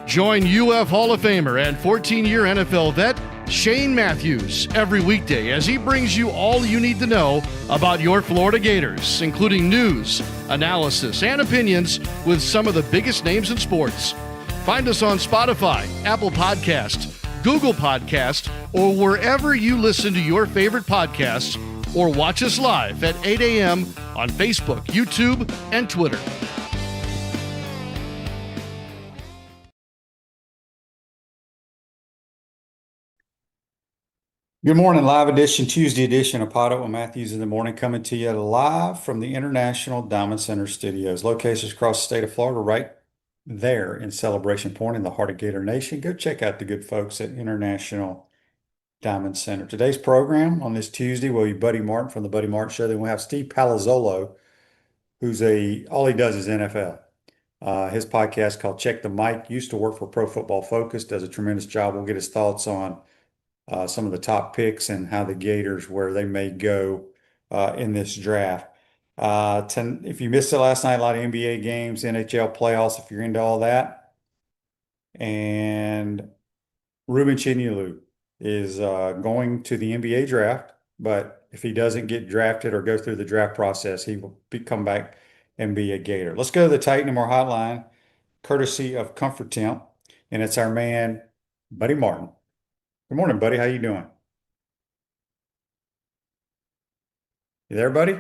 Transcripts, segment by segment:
Join UF Hall of Famer and 14-year NFL vet Shane Matthews every weekday as he brings you all you need to know about your Florida Gators, including news, analysis, and opinions with some of the biggest names in sports. Find us on Spotify, Apple Podcast, Google Podcast, or wherever you listen to your favorite podcasts, or watch us live at 8 a.m. on Facebook, YouTube, and Twitter. Good morning, live edition, Tuesday edition of PodUp with Matthews in the morning, coming to you live from the International Diamond Center Studios. Locations across the state of Florida, right there in Celebration Point in the heart of Gator Nation. Go check out the good folks at International Diamond Center. Today's program on this Tuesday will be Buddy Martin from the Buddy Martin Show. Then we'll have Steve Palazzolo, who's all he does is NFL. His podcast called Check the Mic, used to work for Pro Football Focus, does a tremendous job. We'll get his thoughts on some of the top picks and how the Gators, where they may go in this draft. If you missed it last night, a lot of NBA games, NHL playoffs, if you're into all that. And Ruben Chinyelu is going to the NBA draft, but if he doesn't get drafted or go through the draft process, he will come back and be a Gator. Let's go to the Titanmore Hotline, courtesy of Comfort Temp, and it's our man, Buddy Martin. Good morning, buddy. How you doing? You there, buddy?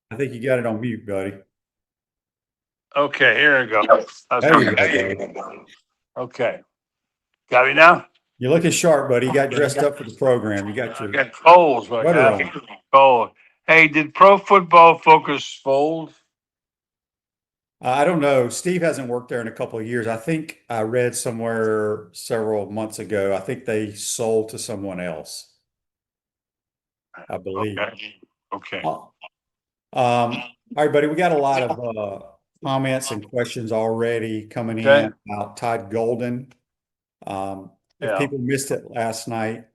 I think you got it on mute, buddy. Okay, here we go. There you go. Okay. Got me now? You're looking sharp, buddy. You got dressed up for the program. You got I your got colds, but sweater I on. got cold. Hey, did Pro Football Focus fold? I don't know. Steve hasn't worked there in a couple of years. I think I read somewhere several months ago, I think they sold to someone else, I believe. Okay. All right, buddy, we got a lot of comments and questions already coming Okay. in about Todd Golden. If Yeah. people missed it last night,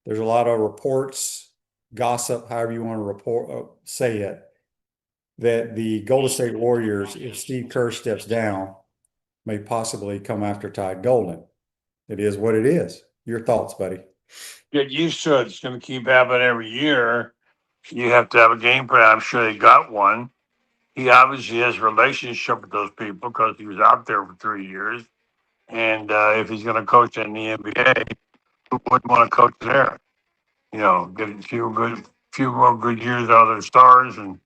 there's a lot of reports, gossip, however you want to say it, that the Golden State Warriors, if Steve Kerr steps down, may possibly come after Todd Golden. It is what it is. Your thoughts, buddy? Get used to it. It's going to keep happening every year. You have to have a game plan. I'm sure they got one. He obviously has a relationship with those people because he was out there for 3 years. And if he's going to coach in the NBA, who wouldn't want to coach there? You know, get a few more good years out of their stars. And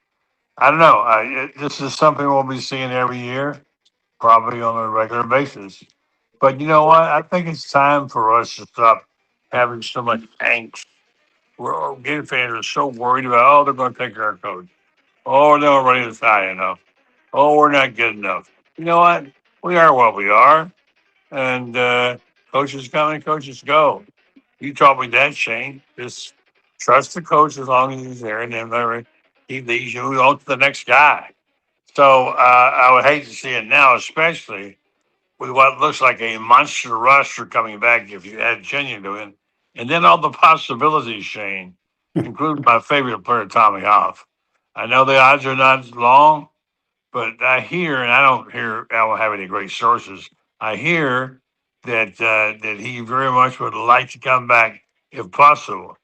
I don't know. This is something we'll be seeing every year, probably on a regular basis. But you know what? I think it's time for us to stop having so much angst. Gator fans are so worried about, oh, they're going to take our coach. Oh, they're not running us high enough. Oh, we're not good enough. You know what? We are what we are. And coaches come and coaches go. You taught me that, Shane. Just trust the coach as long as he's there, and then he leads you on to the next guy. So I would hate to see it now, especially with what looks like a monster roster coming back if you add Chenya to it. And then all the possibilities, Shane, including my favorite player, Tommy Hoff. I know the odds are not long, but I hear, and I don't have any great sources. I hear that he very much would like to come back if possible.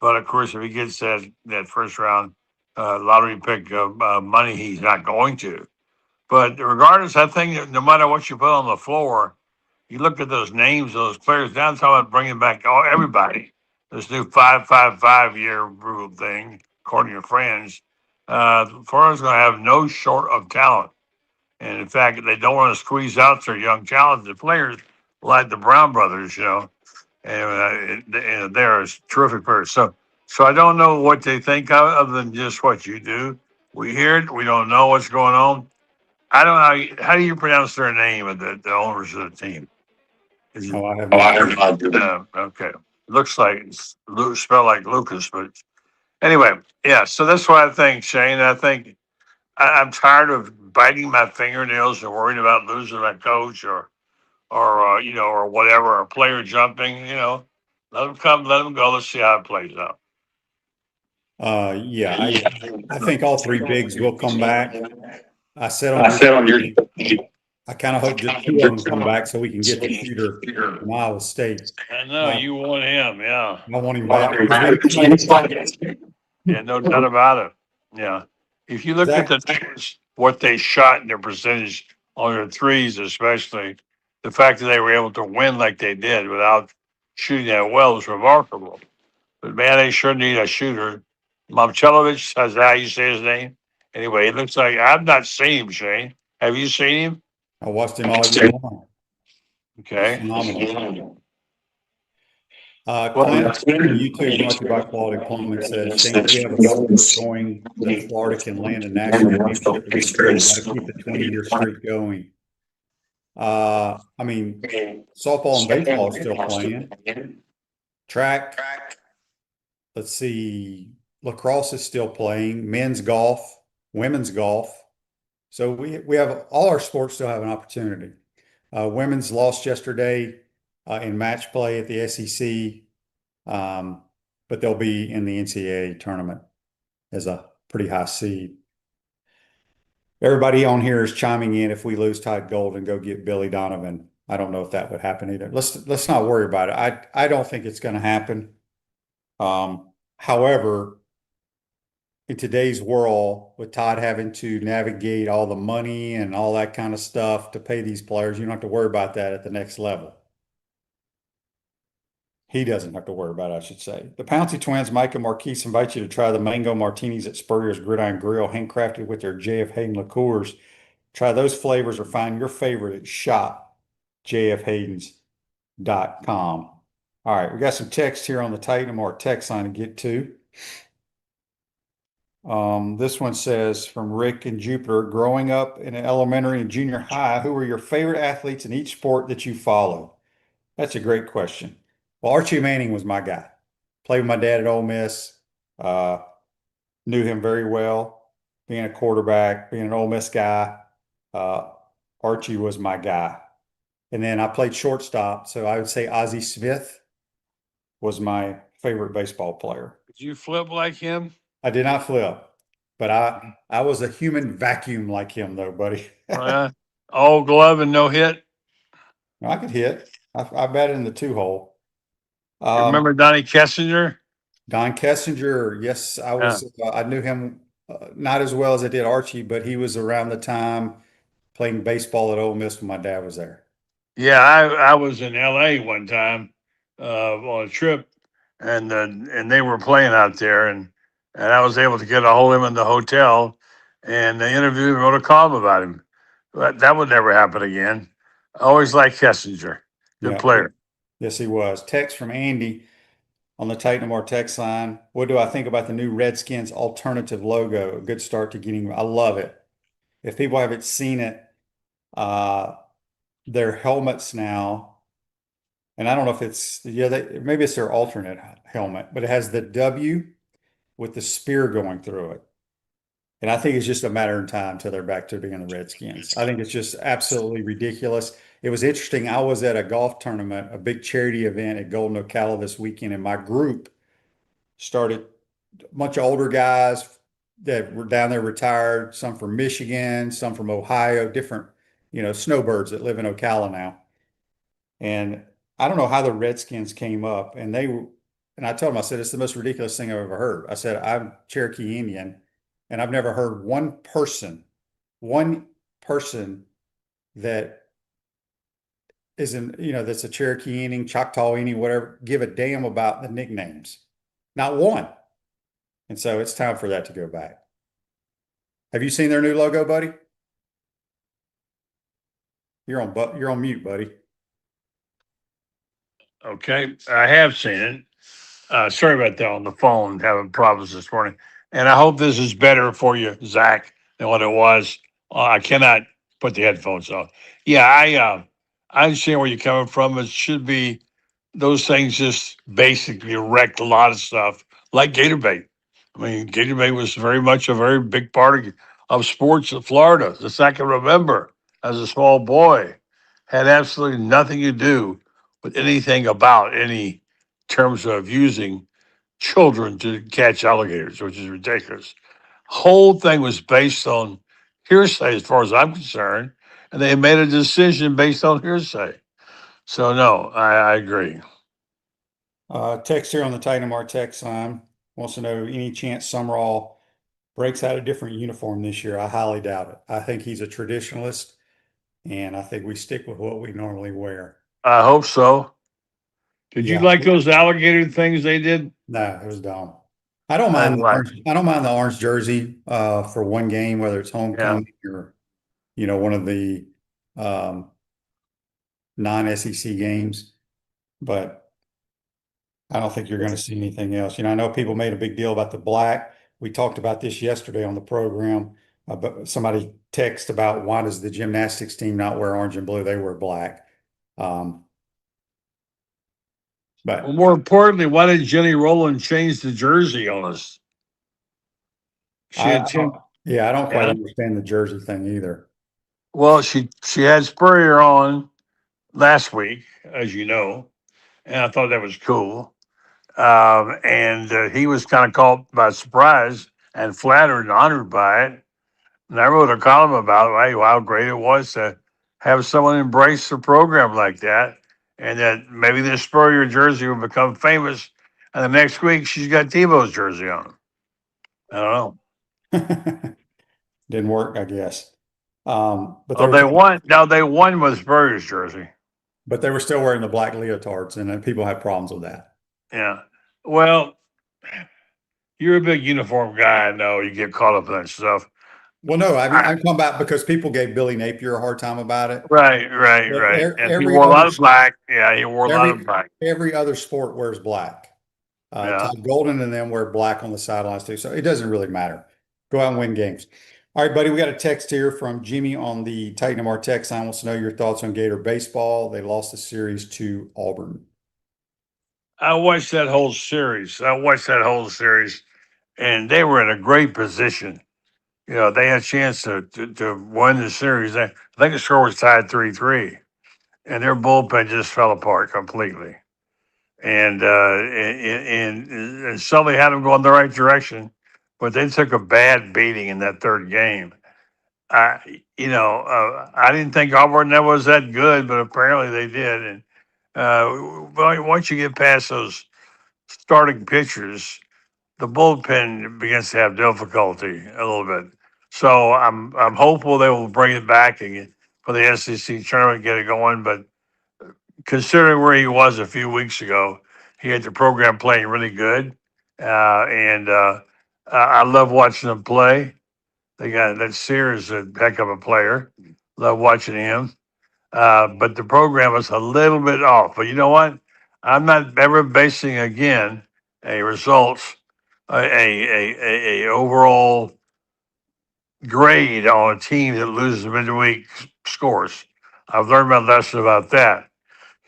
But of course, if he gets that first round lottery pick money, he's not going to. But regardless, I think that no matter what you put on the floor, you look at those names, those players. Now it's about bringing back everybody. This new 5-5-5-year rule thing, according to your friends, Florida's going to have no short of talent. And in fact, they don't want to squeeze out their young, talented players like the Brown brothers, you know. And they're terrific players. So I don't know what they think of other than just what you do. We hear it. We don't know what's going on. I don't know. How do you pronounce their name of the owners of the team? Is it, I have no idea. Okay. Looks like it's spelled like Lucas, but anyway, yeah. So that's what I think, Shane. I think I'm tired of biting my fingernails and worrying about losing my coach or whatever, or a player jumping. You know, let them come, let them go. Let's see how it plays out. I think all three bigs will come back. I said on your I kind of hope that two of them come back so we can get the shooter from Iowa State. I know you want him, yeah. I want him back. Yeah, no doubt about it. Yeah. If you look at the numbers, what they shot in their percentage on their threes, especially the fact that they were able to win like they did without shooting that well is remarkable. But man, they sure need a shooter. Momchelovich, is that how you say his name? Anyway, it looks like I've not seen him, Shane. Have you seen him? I watched him all year long. Okay. Phenomenal. Well, Clint from YouTube brought to you by Quality Plumbing says, Shane, we have a sport going that Florida can land a national championship this year. Got to keep the 20-year streak going. I mean, softball and baseball is still playing. Track. Let's see. Lacrosse is still playing. Men's golf, women's golf. So we have all our sports still have an opportunity. Women's lost yesterday in match play at the SEC, but they'll be in the NCAA tournament as a pretty high seed. Everybody on here is chiming in. If we lose Todd Golden, go get Billy Donovan. I don't know if that would happen either. Let's not worry about it. I don't think it's going to happen. However, in today's world, with Todd having to navigate all the money and all that kind of stuff to pay these players, you don't have to worry about that at the next level. He doesn't have to worry about it, I should say. The Pouncey twins, Mike and Marquise, invite you to try the mango martinis at Spurrier's Gridiron Grill, handcrafted with their J.F. Hayden liqueurs. Try those flavors or find your favorite at shop.jfhaydens.com. All right, we got some text here on the Titan or text line to get to. This one says from Rick in Jupiter, growing up in an elementary and junior high, who were your favorite athletes in each sport that you followed? That's a great question. Well, Archie Manning was my guy. Played with my dad at Ole Miss. Knew him very well. Being a quarterback, being an Ole Miss guy, Archie was my guy. And then I played shortstop, so I would say Ozzie Smith was my favorite baseball player. Did you flip like him? I did not flip, but I was a human vacuum like him, though, buddy. All glove and no hit. I could hit. I batted in the 2-hole. You remember Donnie Kessinger? Don Kessinger, yes, I was. I knew him not as well as I did Archie, but he was around the time playing baseball at Ole Miss when my dad was there. Yeah, I was in L.A. one time on a trip, and they were playing out there, and I was able to get a hold of him in the hotel, and they interviewed him, wrote a column about him. But that would never happen again. I always liked Kessinger, good player. Yes, he was. Text from Andy on the Titan More text line. What do I think about the new Redskins alternative logo? A good start to getting. I love it. If people haven't seen it, their helmets now, and I don't know if it's maybe it's their alternate helmet, but it has the W with the spear going through it. And I think it's just a matter of time till they're back to being the Redskins. I think it's just absolutely ridiculous. It was interesting. I was at a golf tournament, a big charity event at Golden Ocala this weekend, and my group started a bunch of older guys that were down there retired, some from Michigan, some from Ohio, different, snowbirds that live in Ocala now. And I don't know how the Redskins came up, and I told them, I said, it's the most ridiculous thing I've ever heard. I said, I'm Cherokee Indian, and I've never heard one person that isn't, that's a Cherokee Indian, Choctaw Indian, whatever, give a damn about the nicknames. Not one. And so it's time for that to go back. Have you seen their new logo, buddy? You're on mute, buddy. Okay, I have seen it. Sorry about that on the phone, having problems this morning. And I hope this is better for you, Zach, than what it was. I cannot put the headphones on. Yeah, I understand where you're coming from. It should be those things just basically wrecked a lot of stuff, like Gator Bait. I mean, Gator Bait was very much a very big part of sports in Florida. As I can remember as a small boy, had absolutely nothing to do with anything about any terms of using children to catch alligators, which is ridiculous. Whole thing was based on hearsay as far as I'm concerned, and they made a decision based on hearsay. So no, I agree. Text here on the Titanamar text line wants to know any chance Summerall breaks out a different uniform this year. I highly doubt it. I think he's a traditionalist, and I think we stick with what we normally wear. I hope so. Did you Yeah. like those alligator things they did? No, it was dumb. I don't I mind didn't the like. orange. I don't mind the orange jersey for one game, whether it's Yeah, homecoming or one of the um, non-SEC games. But I don't think you're going to see anything else. I know people made a big deal about the black. We talked about this yesterday on the program. But somebody texted about why does the gymnastics team not wear orange and blue? They wear black. well, But more importantly, why did Jenny Rowland change the jersey on us? She I, had I 10. don't, yeah, I don't quite Yeah. understand the jersey thing either. Well, she had Spurrier on last week, as you know, and I thought that was cool. And he was kind of caught by surprise and flattered and honored by it. And I wrote a column about how great it was to have someone embrace the program like that, and that maybe this Spurrier jersey will become famous. And the next week, she's got Tebow's jersey on. I don't know. Didn't work, I guess. But Oh, they won. Now they won with Spurrier's jersey. they were still wearing the black leotards, and people had problems with that. Yeah. Well, you're a big uniform guy. I know you get caught up in that stuff. Well, no, I mean, I'm talking about because people gave Billy Napier a hard time about it. Right. But And he wore a lot of black. Yeah, he wore a lot of black. every other sport wears black. Yeah. Todd Golden and them wear black on the sidelines too, so it doesn't really matter. Go out and win games. All right, buddy, we got a text here from Jimmy on the Titan MR text line. Wants to know your thoughts on Gator baseball. They lost the series to Auburn. I watched that whole series. And they were in a great position. They had a chance to win the series. I think the score was tied 3-3, and their bullpen just fell apart completely. And Sully had them going the right direction, but they took a bad beating in that third game. I didn't think Auburn was that good, but apparently they did. And once you get past those starting pitchers, the bullpen begins to have difficulty a little bit. So I'm hopeful they will bring it back again for the SEC tournament, get it going. But considering where he was a few weeks ago, he had the program playing really good, and I love watching them play. They got that Sears, a heck of a player. Love watching him. But the program was a little bit off. But you know what? I'm not ever basing again a results, a overall grade on a team that loses midweek scores. I've learned my lesson about that.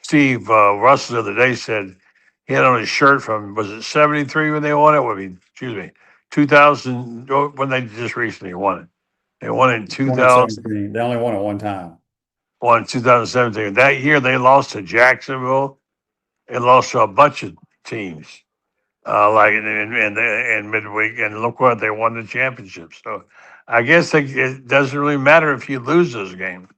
Steve Russell the other day said he had on his shirt from, was it 73 when they won it? 2000, when they just recently won it. They won in 2000. 2017. They only won it one time. Won in 2017. That year they lost to Jacksonville. They lost to a bunch of teams, like in midweek, and look what they won the championship. So I guess it doesn't really matter if you lose those games.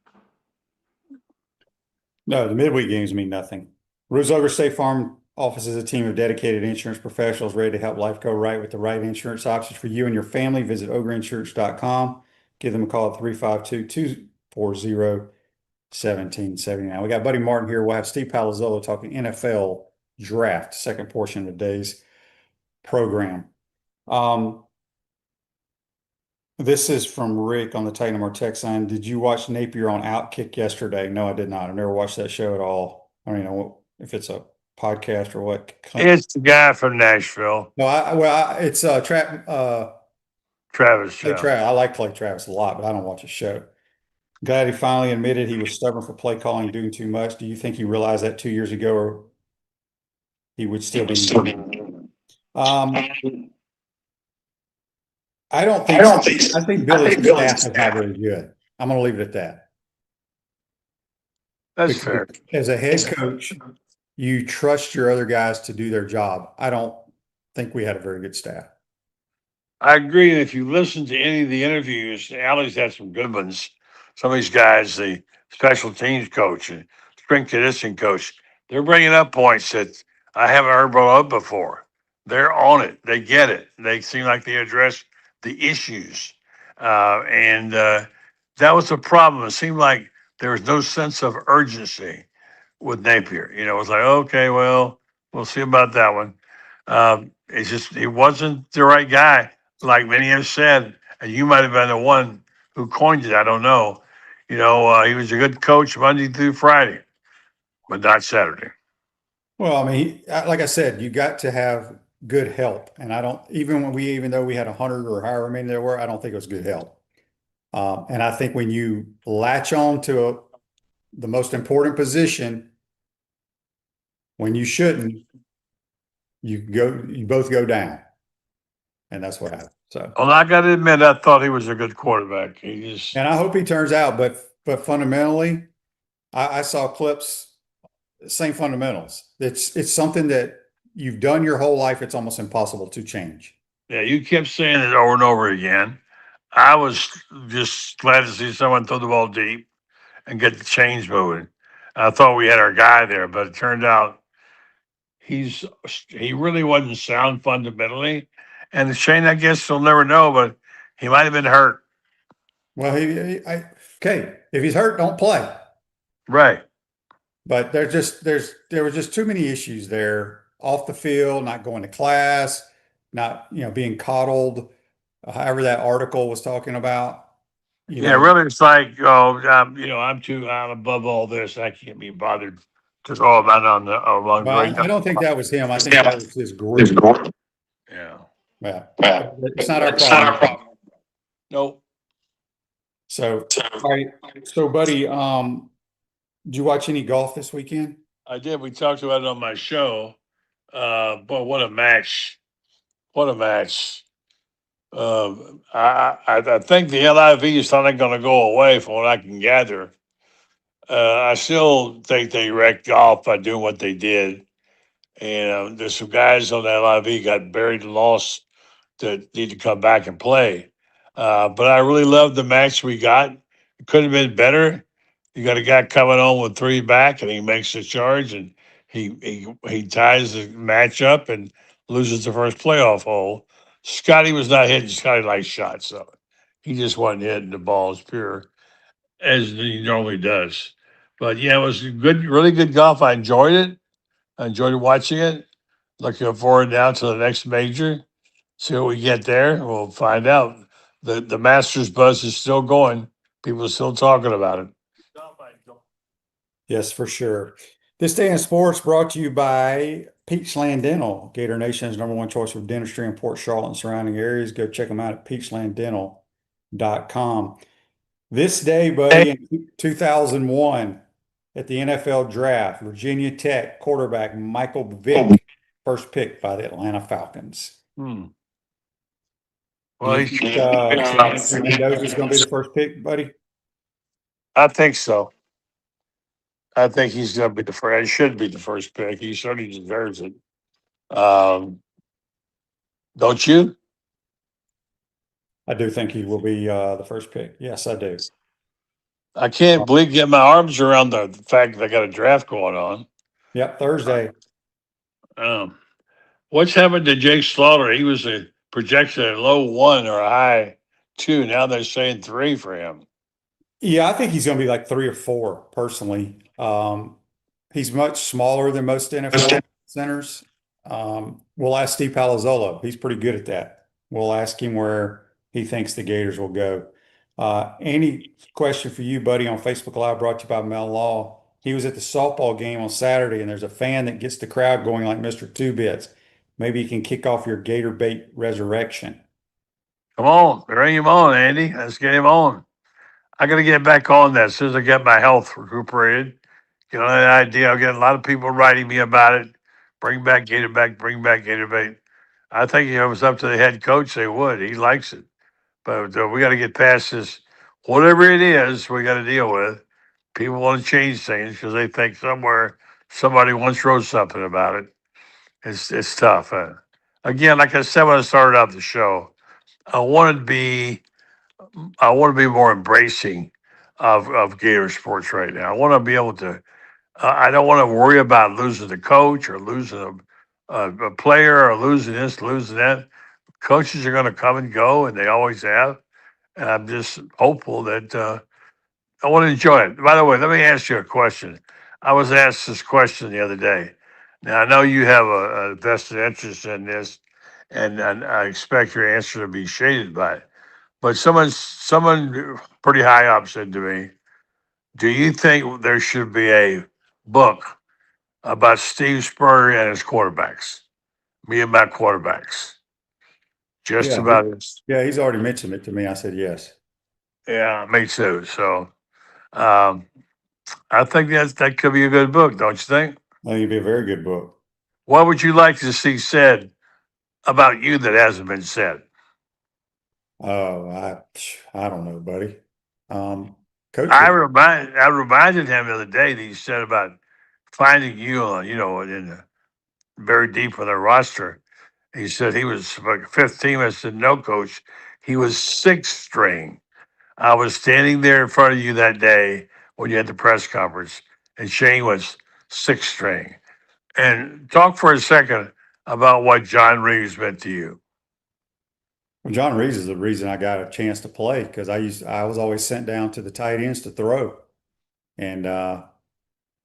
No, the midweek games mean nothing. Roseover State Farm offers a team of dedicated insurance professionals ready to help life go right with the right insurance options for you and your family. Visitogreinsurance.com. Give them a call at 352-240-1779. We got Buddy Martin here. We'll have Steve Palazzolo talking NFL draft, second portion of today's program. This is from Rick on the Titan MR text line. Did you watch Napier on Outkick yesterday? No, I did not. I've never watched that show at all. I don't know if it's a podcast or what. It's the guy from Nashville. No, it's Travis. Clay Travis. I like Clay Travis a lot, but I don't watch his show. Glad he finally admitted he was stubborn for play calling, doing too much. Do you think he realized that 2 years ago, or he would still be? I don't think. I think Billy's staff is not very good. I'm going to leave it at that. That's fair. As a head coach, you trust your other guys to do their job. I don't think we had a very good staff. I agree. And if you listen to any of the interviews, Allie's had some good ones. Some of these guys, the special teams coach and strength conditioning coach, they're bringing up points that I haven't heard brought up before. They're on it. They get it. They seem like they address the issues. And that was the problem. It seemed like there was no sense of urgency with Napier. You know, it was like, okay, well, we'll see about that one. It's just, he wasn't the right guy, like many have said, and you might have been the one who coined it. I don't know. You know, he was a good coach Monday through Friday, but not Saturday. Well, I mean, like I said, you got to have good help, and I don't even though we had 100 or however many there were, I don't think it was good help. And I think when you latch on to the most important position when you shouldn't, you both go down, and that's what happened. So, Well, I got to admit, I thought he was a good quarterback. He just, and I hope he turns out, but fundamentally, I saw clips, same fundamentals. It's something that you've done your whole life. It's almost impossible to change. yeah, you kept saying it over and over again. I was just glad to see someone throw the ball deep and get the chains moving. I thought we had our guy there, but it turned out he really wasn't sound fundamentally. And Shane, I guess we'll never know, but he might have been hurt. Well, okay. If he's hurt, don't play. Right. But there were just too many issues there off the field, not going to class, not being coddled, however that article was talking about. Yeah, really, it's like, I'm above all this. I can't be bothered to all about on the among Well, great. I don't think that was him. I think that was his group. Yeah. Yeah, it's not our problem. Nope. So, all right. So, buddy, did you watch any golf this weekend? I did. We talked about it on my show. But what a match! What a match! I think the LIV is not going to go away, from what I can gather. I still think they wrecked golf by doing what they did. And there's some guys on that LIV got buried and lost that need to come back and play. But I really love the match we got. It could have been better. You got a guy coming on with three back, and he makes the charge, and he ties the match up and loses the first playoff hole. Scotty was not hitting. Scotty likes shots, so he just wasn't hitting the balls pure as he normally does. But yeah, it was good, really good golf. I enjoyed it. I enjoyed watching it. Looking forward now to the next major. See what we get there. We'll find out. The Masters buzz is still going. People are still talking about it. Yes, for sure. This day in sports brought to you by Peachland Dental, Gator Nation's #1 choice for dentistry in Port Charlotte and surrounding areas. Go check them out at peachlanddental.com. This day, buddy, in 2001, at the NFL draft, Virginia Tech quarterback Michael Vick, first pick by the Atlanta Falcons. Well, Do you think Anthony Mendoza is going to be the first pick, buddy? I think so. I think he's going to be the first. He should be the first pick. He certainly deserves it. Don't you? I do think he will be the first pick. Yes, I do. I can't get my arms around the fact that I got a draft going on. Yep, Thursday. What's happened to Jake Slaughter? He was a projection at low 1 or a high 2. Now they're saying 3 for him. Yeah, I think he's going to be like 3 or 4 personally. He's much smaller than most NFL centers. We'll ask Steve Palazzolo. He's pretty good at that. We'll ask him where he thinks the Gators will go. Any question for you, buddy, on Facebook Live brought to you by Mel Law. He was at the softball game on Saturday, and there's a fan that gets the crowd going like Mr. Two Bits. Maybe he can kick off your Gator bait resurrection. Come on, bring him on, Andy. Let's get him on. I got to get back on that as soon as I get my health recuperated. Get on that idea. I'm getting a lot of people writing me about it. Bring back Gator back, bring back Gator bait. I think if it was up to the head coach, they would. He likes it. But we got to get past this. Whatever it is, we got to deal with. People want to change things because they think somewhere somebody once wrote something about it. It's tough. Again, like I said when I started out the show, I want to be I want to be more embracing of Gator sports right now. I want to be able to. I don't want to worry about losing the coach or losing a player or losing this, losing that. Coaches are going to come and go, and they always have. And I'm just hopeful that I want to enjoy it. By the way, let me ask you a question. I was asked this question the other day. Now I know you have a vested interest in this, and I expect your answer to be shaded by it. But someone pretty high up said to me, "Do you think there should be a book about Steve Spurrier and his quarterbacks? Me and my quarterbacks, just Yeah, about his." yeah, he's already mentioned it to me. I said yes. Yeah, me too. So um, I think that could be a good book, don't you think? I think it'd be a very good book. What would you like to see said about you that hasn't been said? Oh, I don't know, buddy. Coach I would, remind I reminded him the other day that he said about finding you, in the very deep of the roster. He said he was like fifth team. I said, no, coach. He was sixth string. I was standing there in front of you that day when you had the press conference, and Shane was sixth string. And talk for a second about what John Reeves meant to you. well, John Reeves is the reason I got a chance to play because I was always sent down to the tight ends to throw, and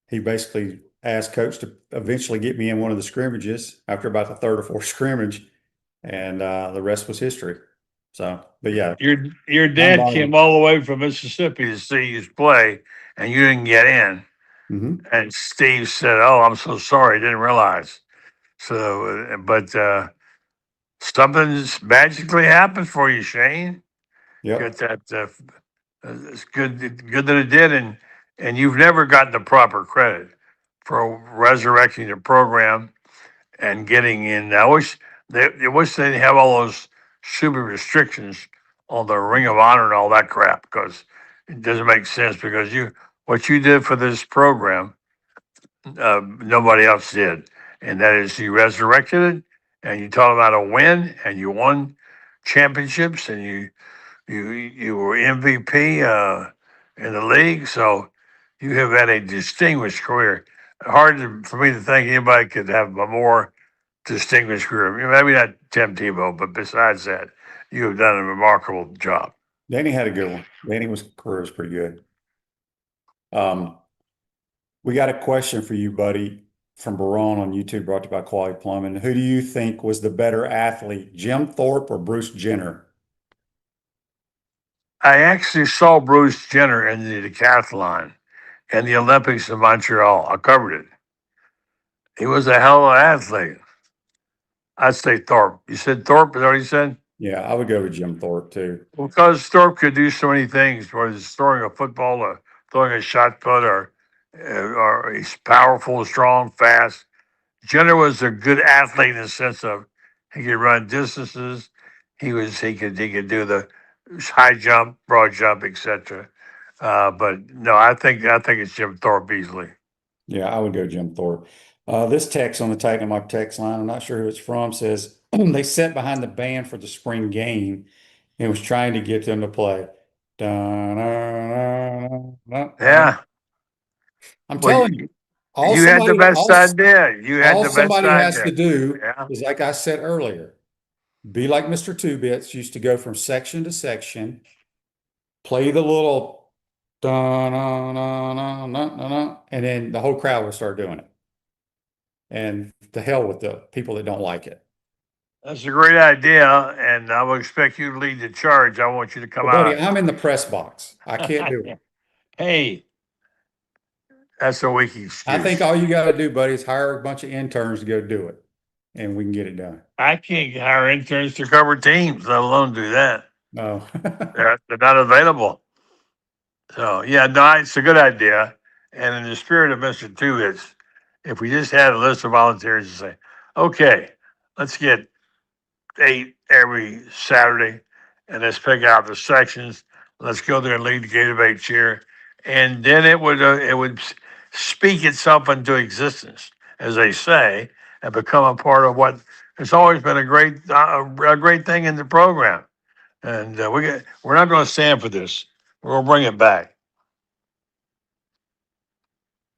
he basically asked coach to eventually get me in one of the scrimmages after about the third or fourth scrimmage, and the rest was history. So, but yeah, Your John dad Bonner. came all the way from Mississippi to see you play, and you didn't get in. Mhm. And Steve said, "Oh, I'm so sorry, didn't realize." So, but something's magically happened for you, Shane. Get Yep. that. It's good that it did, and you've never gotten the proper credit for resurrecting the program and getting in. I wish they didn't have all those super restrictions on the Ring of Honor and all that crap because it doesn't make sense. Because what you did for this program, nobody else did, and that is you resurrected it, and you taught them how to win, and you won championships, and you were MVP in the league, so you have had a distinguished career. For me to think anybody could have a more distinguished career. Maybe not Tim Tebow, but besides that, you have done a remarkable job. Danny had a good one. Danny career was pretty good. Um, we got a question for you, buddy, from Baron on YouTube, brought to you by Quality Plumbing. Who do you think was the better athlete, Jim Thorpe or Bruce Jenner? I actually saw Bruce Jenner in the decathlon and the Olympics in Montreal. I covered it. He was a hell of an athlete. I'd say Thorpe. You said Thorpe, is that what you said? Yeah, I would go with Jim Thorpe too. Because Thorpe could do so many things, whether it's throwing a football or throwing a shot put, or he's powerful, strong, fast. Jenner was a good athlete in the sense of he could run distances. He could do the high jump, broad jump, etc. But no, I think it's Jim Thorpe easily. Yeah, I would go Jim Thorpe. This text on the Titan Mark text line, I'm not sure who it's from, says they sat behind the band for the spring game and was trying to get them to play. Da-na-na-na-na-na. Yeah. I'm Well, telling you, you, you had the best idea. You had all the best somebody has idea. to do Yeah. is, like I said earlier, be like Mr. Two Bits used to go from section to section, play the little da-na-na-na-na-na, and then the whole crowd would start doing it. And to hell with the people that don't like it. That's a great idea, and I will expect you to lead the charge. I want you to come Well, buddy, out. I'm in the press box. I can't do it. Hey, that's a weak I think excuse. all you got to do, buddy, is hire a bunch of interns to go do it, and we can get it done. I can't hire interns to cover teams, let alone do that. No. They're not available. So yeah, no, it's a good idea. And in the spirit of Mr. Two, if we just had a list of volunteers and say, okay, let's get 8 every Saturday, and let's pick out the sections. Let's go there and lead the Gator Debate cheer, and then it would speak itself into existence, as they say, and become a part of what has always been a great thing in the program. And we're not going to stand for this. We're going to bring it back.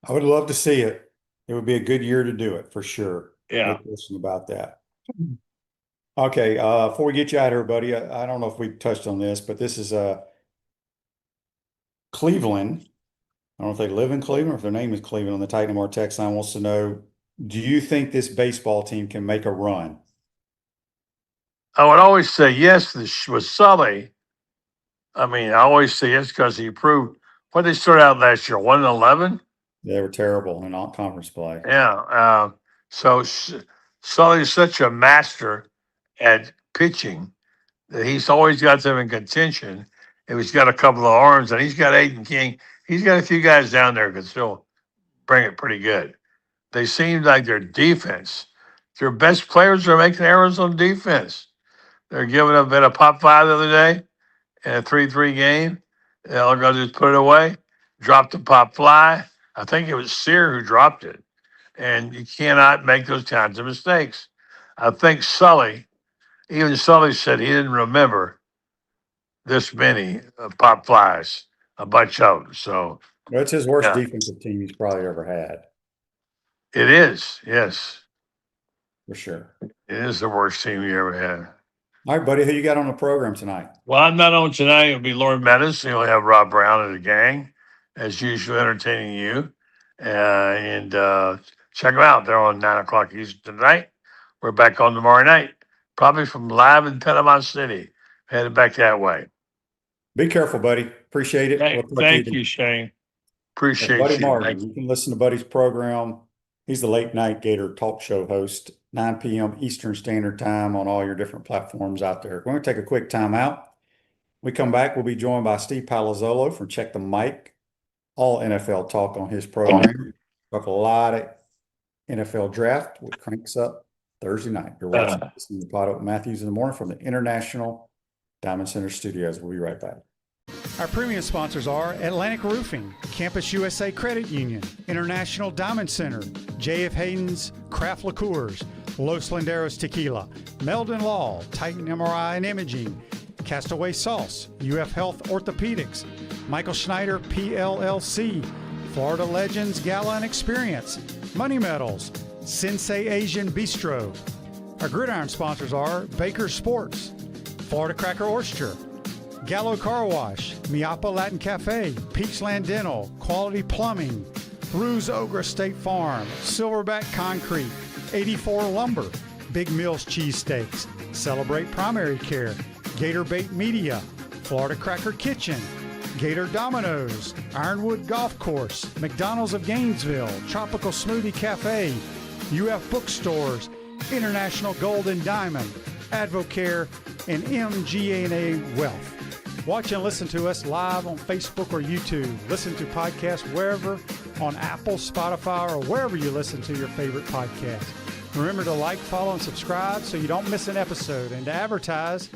I would love to see it. It would be a good year to do it for sure. Yeah. No question about that. Okay, before we get you out here, buddy, I don't know if we touched on this, but this is Cleveland. I don't know if they live in Cleveland or if their name is Cleveland. On the Titan More text line wants to know, do you think this baseball team can make a run? I would always say yes with Sully. I mean, I always say yes because he proved what they started out last year, 1-11. They were terrible in all conference play. Yeah. So Sully's such a master at pitching that he's always got them in contention. And he's got a couple of arms, and he's got Aiden King. He's got a few guys down there who can still bring it pretty good. They seem like their defense, their best players are making errors on defense. They're giving up at a pop five the other day in a 3-3 game. They're going to just put it away, drop the pop fly. I think it was Sear who dropped it. And you cannot make those kinds of mistakes. I think Sully, even Sully said he didn't remember this many pop flies, a bunch of them. So That's his worst defensive team he's probably ever had. It is, yes. For sure. It is the worst team you ever had. All right, buddy, who you got on the program tonight? Well, I'm not on tonight. It'll be Lauren Meadows. You'll have Rob Brown and the gang, as usual, entertaining you. And check them out. They're on 9 o'clock Eastern tonight. We're back on tomorrow night, probably from live in Panama City, headed back that way. Be careful, buddy. Appreciate it. Thank you, Shane. Appreciate Buddy you. Martin, you can listen to Buddy's program. He's the late night Gator talk show host, 9 p.m. Eastern Standard Time on all your different platforms out there. We're going to take a quick time out. We come back, we'll be joined by Steve Palazzolo from Check the Mic, all NFL talk on his program. Talk a lot of NFL draft, which cranks up Thursday night. You're watching the PodUp with Matthews in the morning from the International Diamond Center Studios. We'll be right back. Our premium sponsors are Atlantic Roofing, Campus USA Credit Union, International Diamond Center, J.F. Hayden's Craft Liqueurs, Los Landeros Tequila, Meldon Law, Titan MRI and Imaging, Castaway Sauce, UF Health Orthopedics, Michael Schneider PLLC, Florida Legends Gala and Experience, Money Metals, Sensei Asian Bistro. Our gridiron sponsors are Baker Sports, Florida Cracker Oyster, Gallo Car Wash, Miapa Latin Cafe, Peachland Dental, Quality Plumbing, Ruse Ogre State Farm, Silverback Concrete, 84 Lumber, Big Mills Cheesesteaks, Celebrate Primary Care, Gator Bait Media, Florida Cracker Kitchen, Gator Dominoes, Ironwood Golf Course, McDonald's of Gainesville, Tropical Smoothie Cafe, UF Bookstores, International Gold and Diamond, Advocare, and MGA&A Wealth. Watch and listen to us live on Facebook or YouTube. Listen to podcasts wherever, on Apple, Spotify, or wherever you listen to your favorite podcast. Remember to like, follow, and subscribe so you don't miss an episode. And to advertise,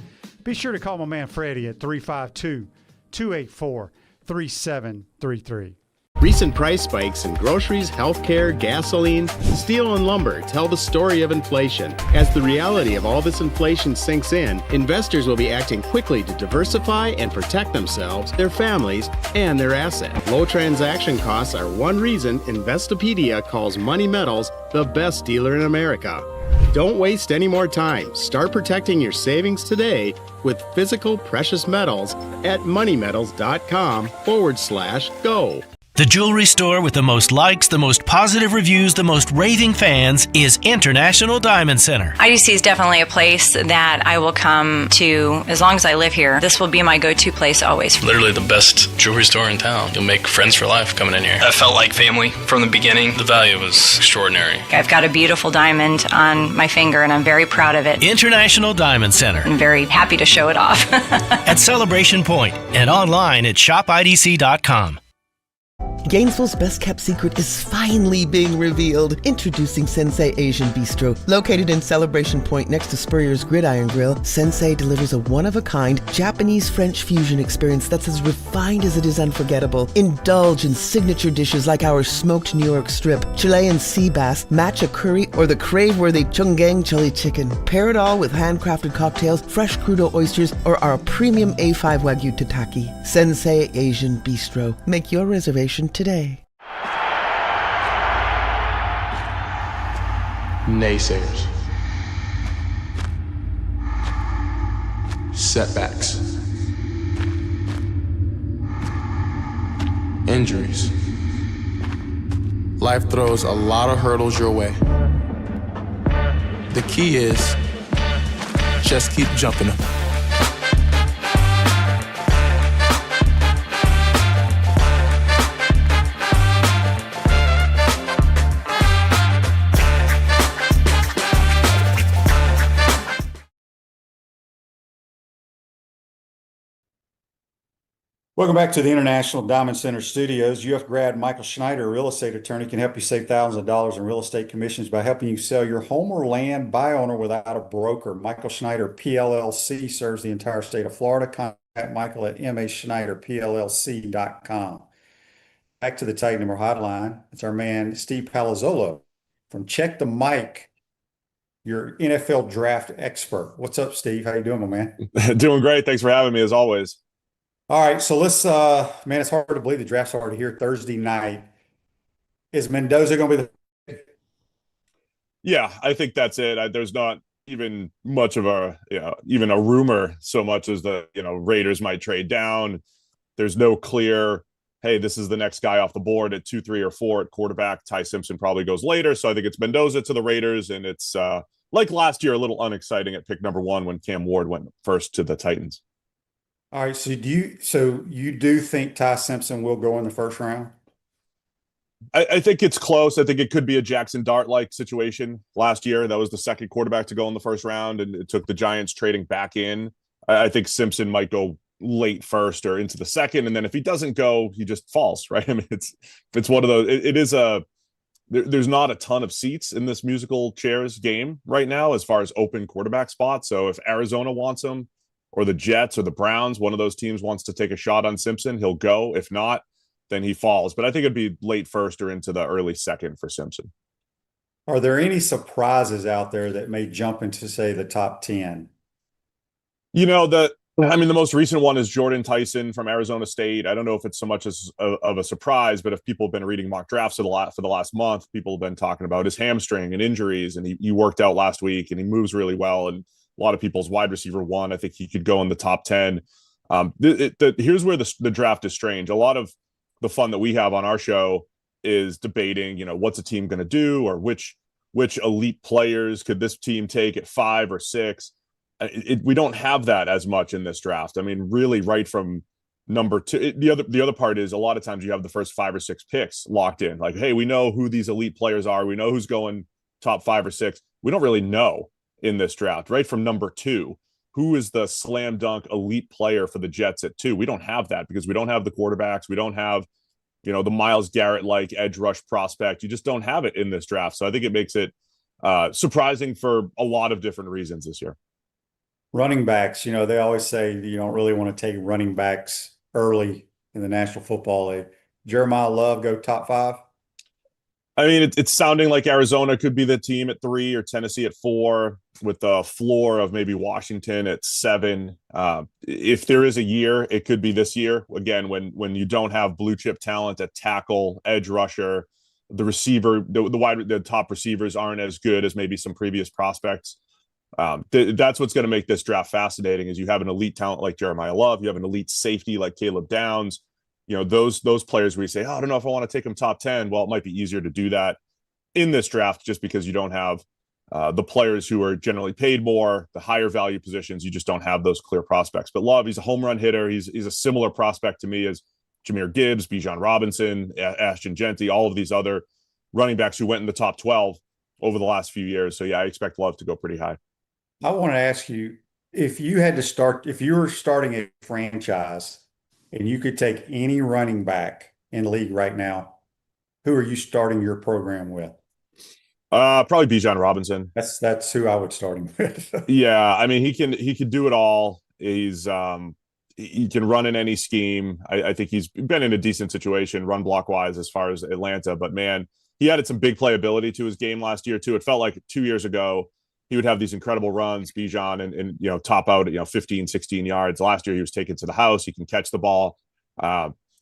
be sure to call my man Freddie at 352-284-3733. Recent price spikes in groceries, healthcare, gasoline, steel, and lumber tell the story of inflation. As the reality of all this inflation sinks in, investors will be acting quickly to diversify and protect themselves, their families, and their assets. Low transaction costs are one reason Investopedia calls Money Metals the best dealer in America. Don't waste any more time. Start protecting your savings today with physical precious metals at moneymetals.com/go. The jewelry store with the most likes, the most positive reviews, the most raving fans is International Diamond Center. IDC is definitely a place that I will come to as long as I live here. This will be my go-to place always. Literally the best jewelry store in town. You'll make friends for life coming in here. I felt like family from the beginning. The value was extraordinary. I've got a beautiful diamond on my finger and I'm very proud of it. International Diamond Center. I'm very happy to show it off. At Celebration Point and online at shopidc.com. Gainesville's best-kept secret is finally being revealed. Introducing Sensei Asian Bistro. Located in Celebration Point next to Spurrier's Gridiron Grill, Sensei delivers a one-of-a-kind Japanese-French fusion experience that's as refined as it is unforgettable. Indulge in signature dishes like our smoked New York strip, Chilean sea bass, matcha curry, or the crave-worthy Chunggang chili chicken. Pair it all with handcrafted cocktails, fresh crudo oysters, or our premium A5 Wagyu tataki. Sensei Asian Bistro. Make your reservation today. Naysayers. Setbacks. Injuries. Life throws a lot of hurdles your way. The key is just keep jumping them. Welcome back to the International Diamond Center Studios. UF grad Michael Schneider, a real estate attorney, can help you save thousands of dollars in real estate commissions by helping you sell your home or land by owner without a broker. Michael Schneider, PLLC, serves the entire state of Florida. Contact Michael at maschneiderpllc.com. Back to the Titan Number Hotline. It's our man, Steve Palazzolo from Check the Mic, your NFL draft expert. What's up, Steve? How you doing, my man? Doing great. Thanks for having me, as always. All right, so let's, man, it's hard to believe the draft's already here Thursday night. Is Mendoza going to be the? Yeah, I think that's it. There's not even much of a, even a rumor so much as the, Raiders might trade down. There's no clear, hey, this is the next guy off the board at 2, 3, or 4 at quarterback. Ty Simpson probably goes later. So I think it's Mendoza to the Raiders. And it's like last year, a little unexciting at pick number 1 when Cam Ward went first to the Titans. All right, so you do think Ty Simpson will go in the first round? I think it's close. I think it could be a Jackson Dart-like situation last year. That was the second quarterback to go in the first round, and it took the Giants trading back in. I think Simpson might go late first or into the second, and then if he doesn't go, he just falls, right? I mean, it's one of those. There's not a ton of seats in this musical chairs game right now as far as open quarterback spots. So if Arizona wants him, or the Jets or the Browns, one of those teams wants to take a shot on Simpson, he'll go. If not, then he falls. But I think it'd be late first or into the early second for Simpson. Are there any surprises out there that may jump into, say, the top 10? The most recent one is Jordan Tyson from Arizona State. I don't know if it's so much as of a surprise, but if people have been reading mock drafts for the last month, people have been talking about his hamstring and injuries, and he worked out last week and he moves really well. And a lot of people's wide receiver 1. I think he could go in the top 10. Here's where the draft is strange. A lot of the fun that we have on our show is debating, what's a team going to do, or which elite players could this team take at 5 or 6. We don't have that as much in this draft. I mean, really, right from number 2. The other part is a lot of times you have the first 5 or 6 picks locked in. Like, hey, we know who these elite players are. We know who's going top 5 or 6. We don't really know in this draft, right from number 2, who is the slam dunk elite player for the Jets at 2? We don't have that because we don't have the quarterbacks. We don't have, the Myles Garrett like edge rush prospect. You just don't have it in this draft. So I think it makes it surprising for a lot of different reasons this year. Running backs, they always say you don't really want to take running backs early in the National Football League. Jeremiah Love go top 5? I mean, it's sounding like Arizona could be the team at 3 or Tennessee at 4 with the floor of maybe Washington at 7. If there is a year, it could be this year. Again, when you don't have blue chip talent at tackle, edge rusher, the receiver, the top receivers aren't as good as maybe some previous prospects. That's what's going to make this draft fascinating is you have an elite talent like Jeremiah Love. You have an elite safety like Caleb Downs. Those players where you say, I don't know if I want to take them top 10. Well, it might be easier to do that in this draft just because you don't have the players who are generally paid more, the higher value positions. You just don't have those clear prospects. But Love, he's a home run hitter. He's a similar prospect to me as Jahmyr Gibbs, Bijan Robinson, Ashton Genty, all of these other running backs who went in the top 12 over the last few years. So, yeah, I expect Love to go pretty high. I want to ask you, if you were starting a franchise and you could take any running back in league right now, who are you starting your program with? Probably Bijan Robinson. That's who I would start him with. Yeah, I mean he can do it all. He's he can run in any scheme. I think he's been in a decent situation run block wise as far as Atlanta, but man, he added some big playability to his game last year too. It felt like 2 years ago he would have these incredible runs, Bijan, and top out at 15, 16 yards. Last year he was taken to the house. He can catch the ball.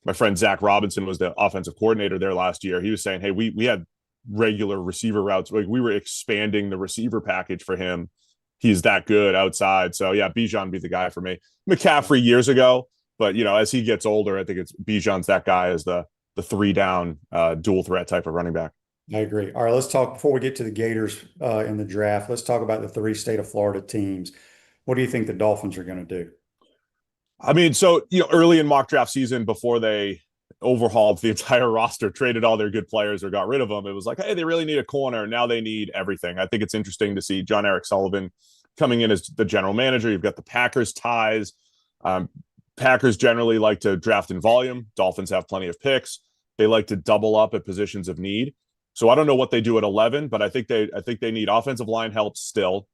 My friend Zach Robinson was the offensive coordinator there last year. He was saying, hey, we had regular receiver routes. Like we were expanding the receiver package for him. He's that good outside. So yeah, Bijan be the guy for me. McCaffrey years ago, but as he gets older, I think it's Bijan's that guy as the 3-down dual threat type of running back. I agree. All right, let's talk before we get to the Gators in the draft. Let's talk about the 3 state of Florida teams. What do you think the Dolphins are going to do? I mean, so early in mock draft season, before they overhauled the entire roster, traded all their good players or got rid of them, it was like, hey, they really need a corner. Now they need everything. I think it's interesting to see John Eric Sullivan coming in as the general manager. You've got the Packers ties. Packers generally like to draft in volume. Dolphins have plenty of picks. They like to double up at positions of need. So I don't know what they do at 11, but I think they need offensive line help still,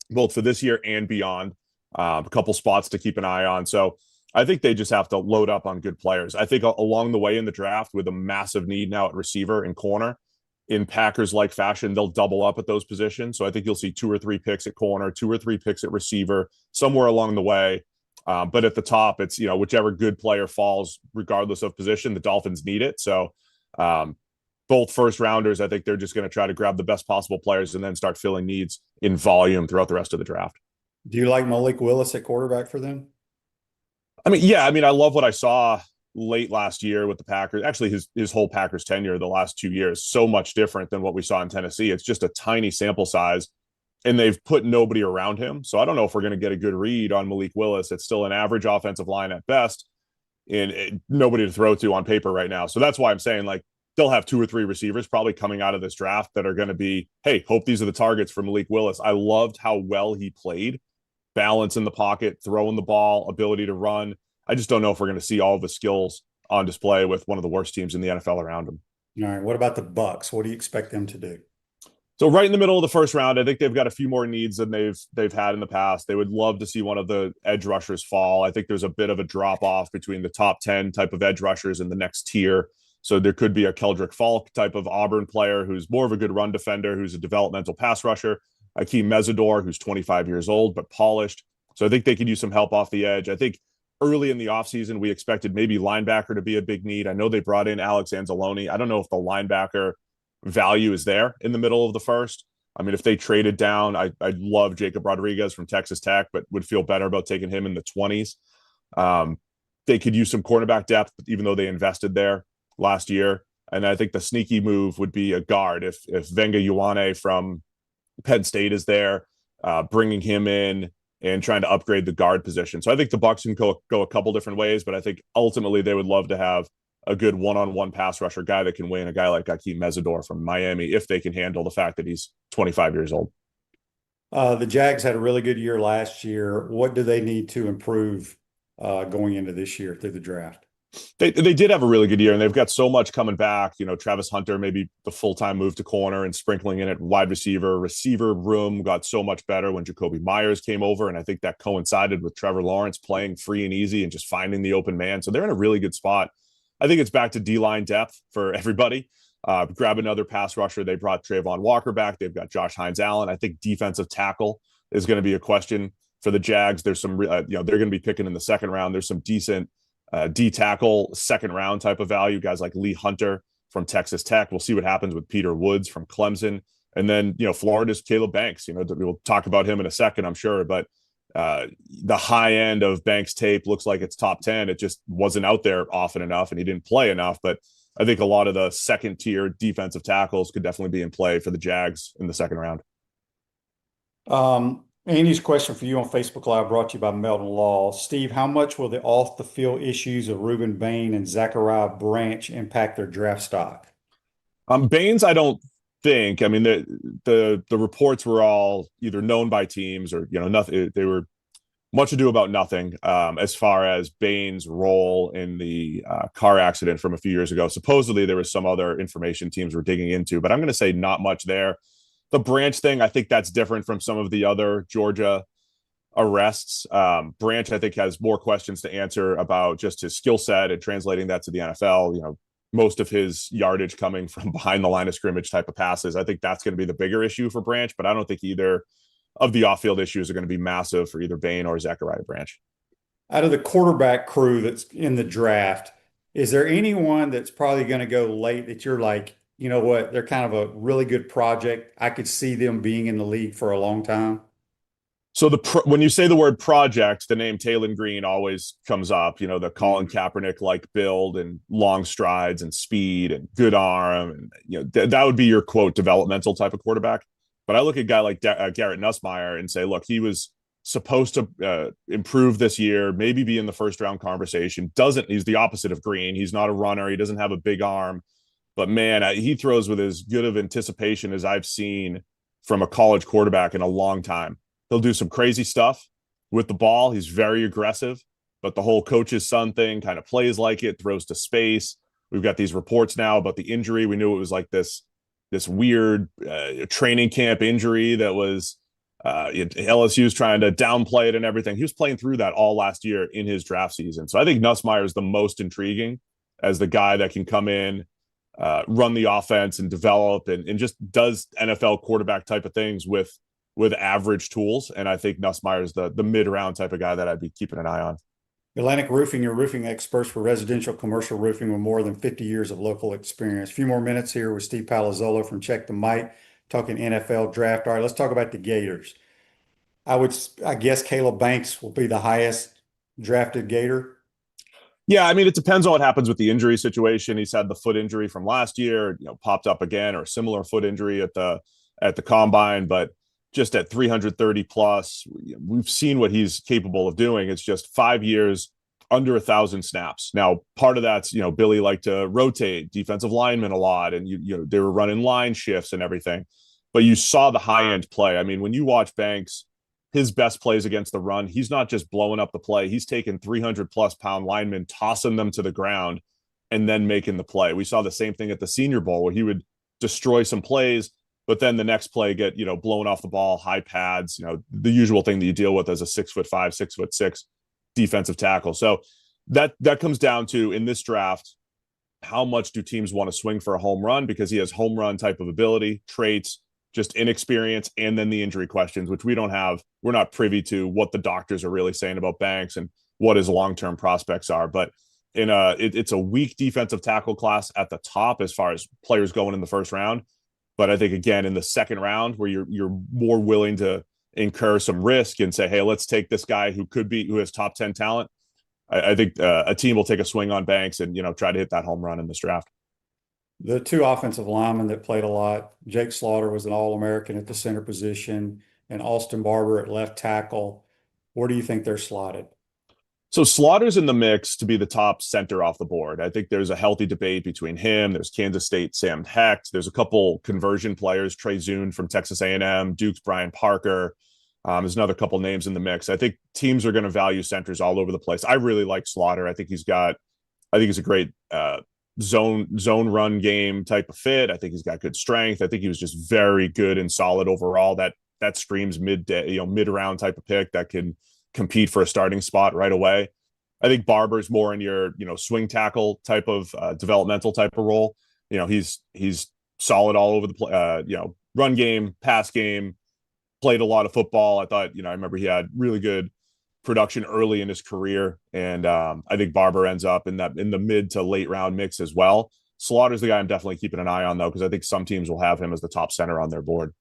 both for this year and beyond. A couple spots to keep an eye on. So I think they just have to load up on good players. I think along the way in the draft, with a massive need now at receiver and corner, in Packers-like fashion, they'll double up at those positions. So I think you'll see 2 or 3 picks at corner, 2 or 3 picks at receiver, somewhere along the way. But at the top, it's whichever good player falls, regardless of position. The Dolphins need it. So both first rounders, I think they're just going to try to grab the best possible players and then start filling needs in volume throughout the rest of the draft. Do you like Malik Willis at quarterback for them? I mean, yeah. I mean, I love what I saw late last year with the Packers. Actually, his whole Packers tenure the last 2 years, so much different than what we saw in Tennessee. It's just a tiny sample size, and they've put nobody around him. So I don't know if we're going to get a good read on Malik Willis. It's still an average offensive line at best, and nobody to throw to on paper right now. So that's why I'm saying, like, they'll have 2 or 3 receivers probably coming out of this draft that are going to be, hey, hope these are the targets for Malik Willis. I loved how well he played. Balance in the pocket, throwing the ball, ability to run. I just don't know if we're going to see all of the skills on display with one of the worst teams in the NFL around him. All right. What about the Bucs? What do you expect them to do? So right in the middle of the first round, I think they've got a few more needs than they've had in the past. They would love to see one of the edge rushers fall. I think there's a bit of a drop off between the top 10 type of edge rushers and the next tier. So there could be a Keldrick Falk type of Auburn player who's more of a good run defender, who's a developmental pass rusher. Akeem Mesidor, who's 25 years old, but polished. So I think they could use some help off the edge. I think early in the offseason, we expected maybe linebacker to be a big need. I know they brought in Alex Anzalone. I don't know if the linebacker value is there in the middle of the first. I mean, if they traded down, I'd love Jacob Rodriguez from Texas Tech, but would feel better about taking him in the 20s. They could use some cornerback depth, even though they invested there last year. And I think the sneaky move would be a guard. If Venga Ioane from Penn State is there, bringing him in and trying to upgrade the guard position. So I think the Bucs can go a couple different ways, but I think ultimately they would love to have a good one-on-one pass rusher guy that can win, a guy like Akeem Mesidor from Miami, if they can handle the fact that he's 25 years old. The Jags had a really good year last year. What do they need to improve going into this year through the draft? They did have a really good year, and they've got so much coming back. Travis Hunter, maybe the full-time move to corner and sprinkling in at wide receiver. Receiver room got so much better when Jacoby Myers came over, and I think that coincided with Trevor Lawrence playing free and easy and just finding the open man. So they're in a really good spot. I think it's back to D-line depth for everybody. Grab another pass rusher. They brought Trayvon Walker back. They've got Josh Hines-Allen. I think defensive tackle is going to be a question for the Jags. There's some, they're going to be picking in the second round. There's some decent D tackle second round type of value, guys like Lee Hunter from Texas Tech. We'll see what happens with Peter Woods from Clemson. And then, Florida's Caleb Banks. We'll talk about him in a second, I'm sure, but the high end of Banks' tape looks like it's top 10. It just wasn't out there often enough, and he didn't play enough. But I think a lot of the second tier defensive tackles could definitely be in play for the Jags in the second round. Andy's question for you on Facebook Live brought to you by Melton Law. Steve, how much will the off the field issues of Reuben Bain and Zachariah Branch impact their draft stock? Baines, I don't think. I mean, the reports were all either known by teams or nothing. They were much ado about nothing as far as Bain's role in the car accident from a few years ago. Supposedly there was some other information teams were digging into, but I'm going to say not much there. The Branch thing, I think that's different from some of the other Georgia arrests. Branch, I think, has more questions to answer about just his skill set and translating that to the NFL. You know, most of his yardage coming from behind the line of scrimmage type of passes. I think that's going to be the bigger issue for Branch, but I don't think either of the off-field issues are going to be massive for either Bain or Zachariah Branch. Out of the quarterback crew that's in the draft, is there anyone that's probably going to go late that you're like, you know what, they're kind of a really good project. I could see them being in the league for a long time? So when you say the word project, the name Taylor Green always comes up. You know, the Colin Kaepernick like build and long strides and speed and good arm, and you know that would be your quote developmental type of quarterback. But I look at a guy like Garrett Nussmeier and say, look, he was supposed to improve this year, maybe be in the first round conversation. He's the opposite of Green. He's not a runner. He doesn't have a big arm, but man, he throws with as good of anticipation as I've seen from a college quarterback in a long time. He'll do some crazy stuff with the ball. He's very aggressive, but the whole coach's son thing kind of plays like it, throws to space. We've got these reports now about the injury. We knew it was like this weird training camp injury that was LSU's trying to downplay it and everything. He was playing through that all last year in his draft season. So I think Nussmeier is the most intriguing as the guy that can come in, run the offense and develop and just does NFL quarterback type of things with average tools. And I think Nussmeier is the mid-round type of guy that I'd be keeping an eye on. Atlantic Roofing, your roofing experts for residential commercial roofing with more than 50 years of local experience. A few more minutes here with Steve Palazzolo from Check the Mic, talking NFL draft. All right, let's talk about the Gators. I guess Caleb Banks will be the highest drafted Gator. Yeah, I mean, it depends on what happens with the injury situation. He's had the foot injury from last year, popped up again, or a similar foot injury at the combine, but just at 330 plus, we've seen what he's capable of doing. It's just 5 years, under 1,000 snaps. Now, part of that's, Billy liked to rotate defensive linemen a lot, and they were running line shifts and everything. But you saw the high end play. I mean, when you watch Banks, his best plays against the run, he's not just blowing up the play. He's taking 300 plus pound linemen, tossing them to the ground, and then making the play. We saw the same thing at the Senior Bowl where he would destroy some plays, but then the next play get, blown off the ball, high pads, the usual thing that you deal with as a 6'5", 6'6" defensive tackle. So that comes down to, in this draft, how much do teams want to swing for a home run? Because he has home run type of ability, traits, just inexperience, and then the injury questions, which we don't have. We're not privy to what the doctors are really saying about Banks and what his long-term prospects are. But it's a weak defensive tackle class at the top as far as players going in the first round. But I think, again, in the second round, where you're more willing to incur some risk and say, hey, let's take this guy who has top 10 talent. I think a team will take a swing on Banks and, try to hit that home run in this draft. The two offensive linemen that played a lot, Jake Slaughter was an All-American at the center position, and Austin Barber at left tackle. Where do you think they're slotted? So Slaughter's in the mix to be the top center off the board. I think there's a healthy debate between him. There's Kansas State, Sam Hecht. There's a couple conversion players, Trey Zune from Texas A&M, Duke's Brian Parker. There's another couple names in the mix. I think teams are going to value centers all over the place. I really like Slaughter. I think he's a great zone run game type of fit. I think he's got good strength. I think he was just very good and solid overall. That screams mid-round type of pick that can compete for a starting spot right away. I think Barber's more in your, swing tackle type of developmental type of role. He's solid all over the play, run game, pass game, played a lot of football. I thought, I remember he had really good production early in his career. And I think Barber ends up in the mid to late round mix as well. Slaughter's the guy I'm definitely keeping an eye on, though, because I think some teams will have him as the top center on their board.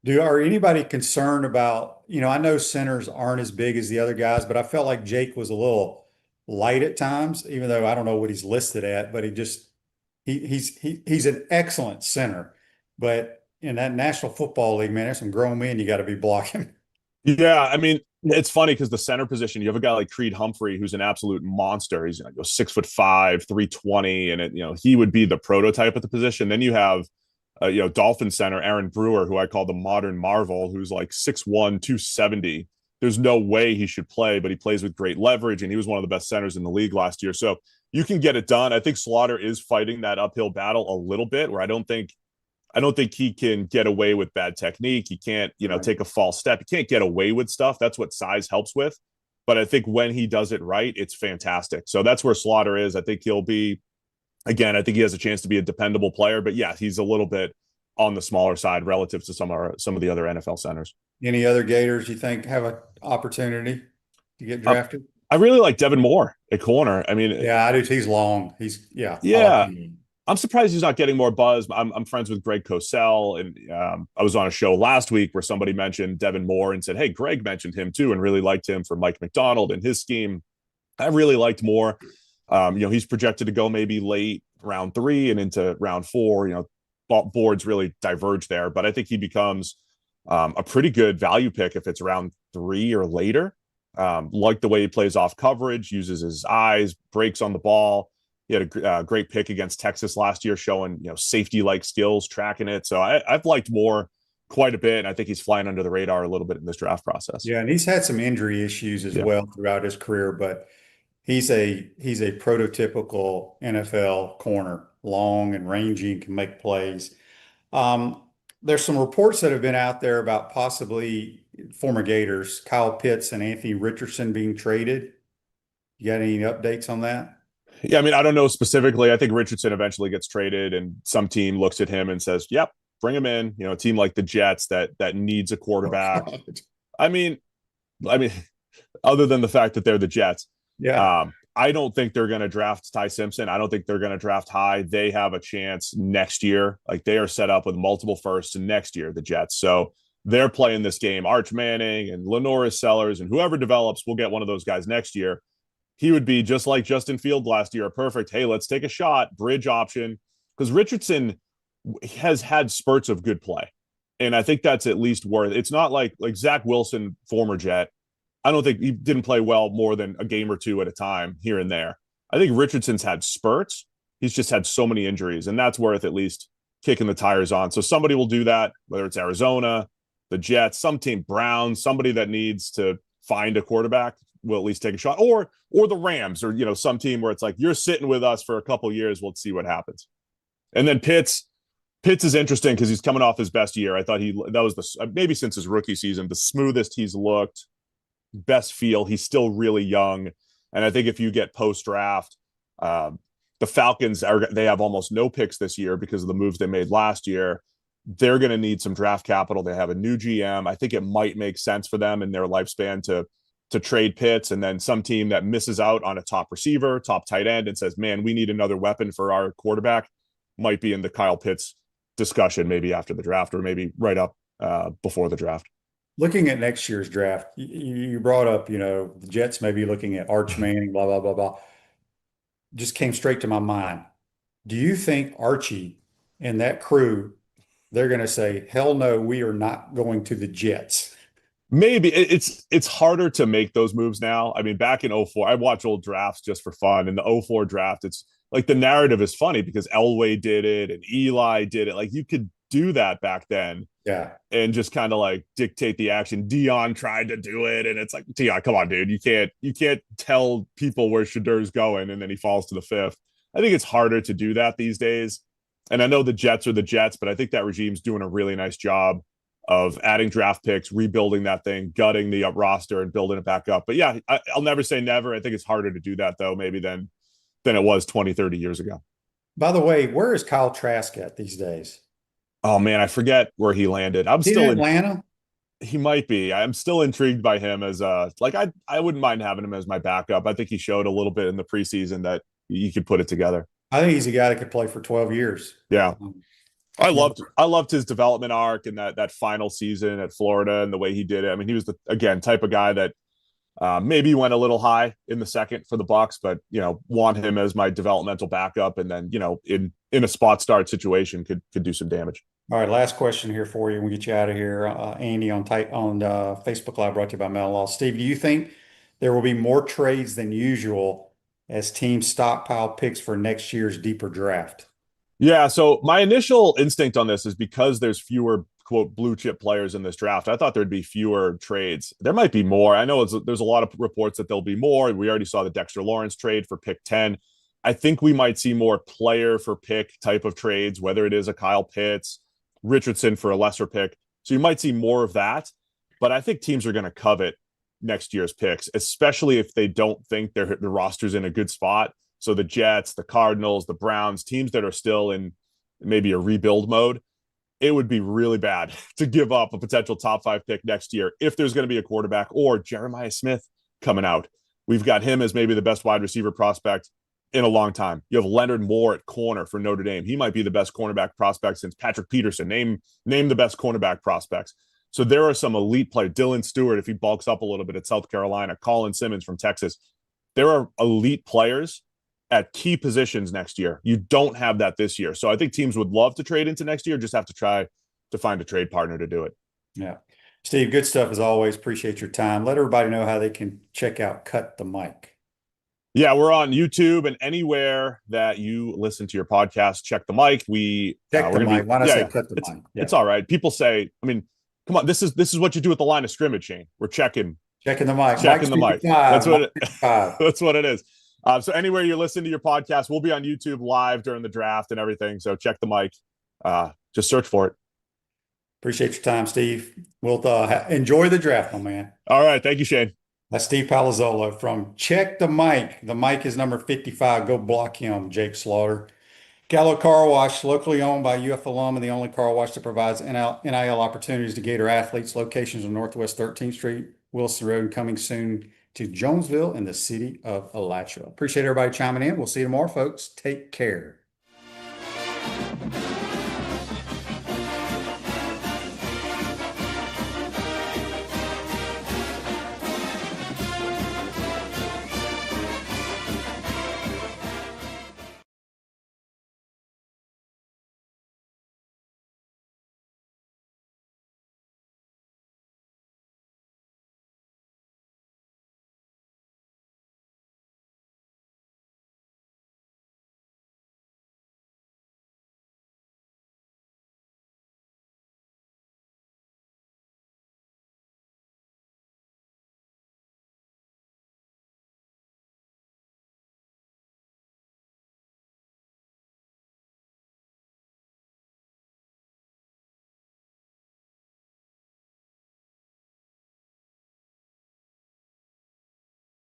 Are anybody concerned about, I know centers aren't as big as the other guys, but I felt like Jake was a little light at times, even though I don't know what he's listed at, but he's an excellent center. But in that National Football League, man, there's some grown men you got to be blocking. Yeah, I mean, it's funny because the center position, you have a guy like Creed Humphrey, who's an absolute monster. He's 6'5", 320, and he would be the prototype at the position. Then you have Dolphin center Aaron Brewer, who I call the modern marvel, who's like 6'1", 270, there's no way he should play, but he plays with great leverage, and he was one of the best centers in the league last year. So you can get it done. I think Slaughter is fighting that uphill battle a little bit, where I don't think he can get away with bad technique. He can't, take a false step. He can't get away with stuff. That's what size helps with. But I think when he does it right, it's fantastic. So that's where Slaughter is. I think he'll be, again, I think he has a chance to be a dependable player. But yeah, he's a little bit on the smaller side relative to some of the other NFL centers. Any other Gators you think have an opportunity to get drafted? I really like Devin Moore at corner. I mean, yeah, I do. He's long. Yeah. I'm surprised he's not getting more buzz. I'm friends with Greg Cosell, and I was on a show last week where somebody mentioned Devin Moore and said, hey, Greg mentioned him too and really liked him for Mike McDonald and his scheme. I really liked Moore. He's projected to go maybe late round 3 and into round 4. Boards really diverge there, but I think he becomes a pretty good value pick if it's round 3 or later. Like the way he plays off coverage, uses his eyes, breaks on the ball. He had a great pick against Texas last year, showing safety-like skills, tracking it. So I've liked Moore quite a bit, and I think he's flying under the radar a little bit in this draft process. Yeah, and he's had some injury issues as well throughout his career, but he's a prototypical NFL corner, long and rangy, and can make plays. There's some reports that have been out there about possibly former Gators, Kyle Pitts and Anthony Richardson being traded. You got any updates on that? Yeah, I mean, I don't know specifically. I think Richardson eventually gets traded, and some team looks at him and says, "Yep, bring him in." A team like the Jets that needs a quarterback. Oh, I mean, other than the fact that they're the Jets, I don't think they're going to draft Ty Simpson. I don't think they're going to draft high. They have a chance next year. Like, they are set up with multiple firsts next year, the Jets. So they're playing this game. Arch Manning and Lenoris Sellers and whoever develops, we'll get one of those guys next year. He would be just like Justin Field last year, a perfect, hey, let's take a shot, bridge option, because Richardson has had spurts of good play. And I think that's at least worth it. It's not like Zach Wilson, former Jet. I don't think he didn't play well more than a game or two at a time here and there. I think Richardson's had spurts. He's just had so many injuries, and that's worth at least kicking the tires on. So somebody will do that, whether it's Arizona, the Jets, some team, Browns, somebody that needs to find a quarterback will at least take a shot, or the Rams, or some team where it's like, you're sitting with us for a couple of years, we'll see what happens. And then Pitts is interesting because he's coming off his best year. I thought that was maybe since his rookie season, the smoothest he's looked, best feel. He's still really young, and I think if you get post draft, the Falcons they have almost no picks this year because of the moves they made last year. They're going to need some draft capital. They have a new GM. I think it might make sense for them in their lifespan to trade Pitts, and then some team that misses out on a top receiver, top tight end, and says, man, we need another weapon for our quarterback, might be in the Kyle Pitts discussion maybe after the draft, or maybe right up before the draft. Looking at next year's draft, you brought up, the Jets may be looking at Arch Manning, blah, blah, blah, blah. Just came straight to my mind. Do you think Archie and that crew, they're going to say, hell no, we are not going to the Jets? Maybe it's harder to make those moves now. I mean, back in 2004, I watch old drafts just for fun. In the 2004 draft, it's like the narrative is funny because Elway did it and Eli did it. Like, you could do that back then. Yeah. And just kind of like dictate the action. Dion tried to do it, and it's like, Dion, come on, dude. You can't tell people where Shadur's going, and then he falls to the 5th. I think it's harder to do that these days. And I know the Jets are the Jets, but I think that regime's doing a really nice job of adding draft picks, rebuilding that thing, gutting the roster, and building it back up. But yeah, I'll never say never. I think it's harder to do that, though, maybe than it was 20, 30 years ago. By the way, where is Kyle Trask at these days? Oh, man, I forget where he landed. I'm still in Atlanta. He might be. I'm still intrigued by him as I wouldn't mind having him as my backup. I think he showed a little bit in the preseason that he could put it together. I think he's a guy that could play for 12 years. Yeah. I loved his development arc and that final season at Florida and the way he did it. I mean, he was the type of guy that maybe went a little high in the second for the Bucs, but want him as my developmental backup, and then in a spot start situation could do some damage. All right, last question here for you. We'll get you out of here. Andy on Facebook Live, brought to you by Mel Law. Steve, do you think there will be more trades than usual as teams stockpile picks for next year's deeper draft? Yeah, so my initial instinct on this is because there's fewer quote blue chip players in this draft. I thought there'd be fewer trades. There might be more. I know there's a lot of reports that there'll be more. We already saw the Dexter Lawrence trade for pick 10. I think we might see more player for pick type of trades, whether it is a Kyle Pitts, Richardson for a lesser pick. So you might see more of that. But I think teams are going to covet next year's picks, especially if they don't think the roster's in a good spot. So the Jets, the Cardinals, the Browns, teams that are still in maybe a rebuild mode, it would be really bad to give up a potential top 5 pick next year if there's going to be a quarterback or Jeremiah Smith coming out. We've got him as maybe the best wide receiver prospect in a long time. You have Leonard Moore at corner for Notre Dame. He might be the best cornerback prospect since Patrick Peterson. Name the best cornerback prospects. So there are some elite players. Dylan Stewart, if he bulks up a little bit at South Carolina, Colin Simmons from Texas. There are elite players at key positions next year. You don't have that this year. So I think teams would love to trade into next year, just have to try to find a trade partner to do it. Yeah. Steve, good stuff as always. Appreciate your time. Let everybody know how they can check out Cut the Mic. Yeah, we're on YouTube and anywhere that you listen to your podcast. Check the mic. Check the mic. Why not say cut the mic? Yeah. It's all right. People say, I mean, come on, this is what you do at the line of scrimmage, Shane. We're checking the mic. Checking the mic. That's what it is. So anywhere you listen to your podcast, we'll be on YouTube live during the draft and everything. So check the mic. Just search for it. Appreciate your time, Steve. We'll enjoy the draft, my man. All right. Thank you, Shane. That's Steve Palazzolo from Check the Mic. The mic is number 55. Go block him, Jake Slaughter. Gallo Car Wash, locally owned by UF alum and the only car wash that provides NIL opportunities to Gator athletes. Locations on Northwest 13th Street, Wilson Road, and coming soon to Jonesville and the city of Alachua. Appreciate everybody chiming in. We'll see you tomorrow, folks. Take care.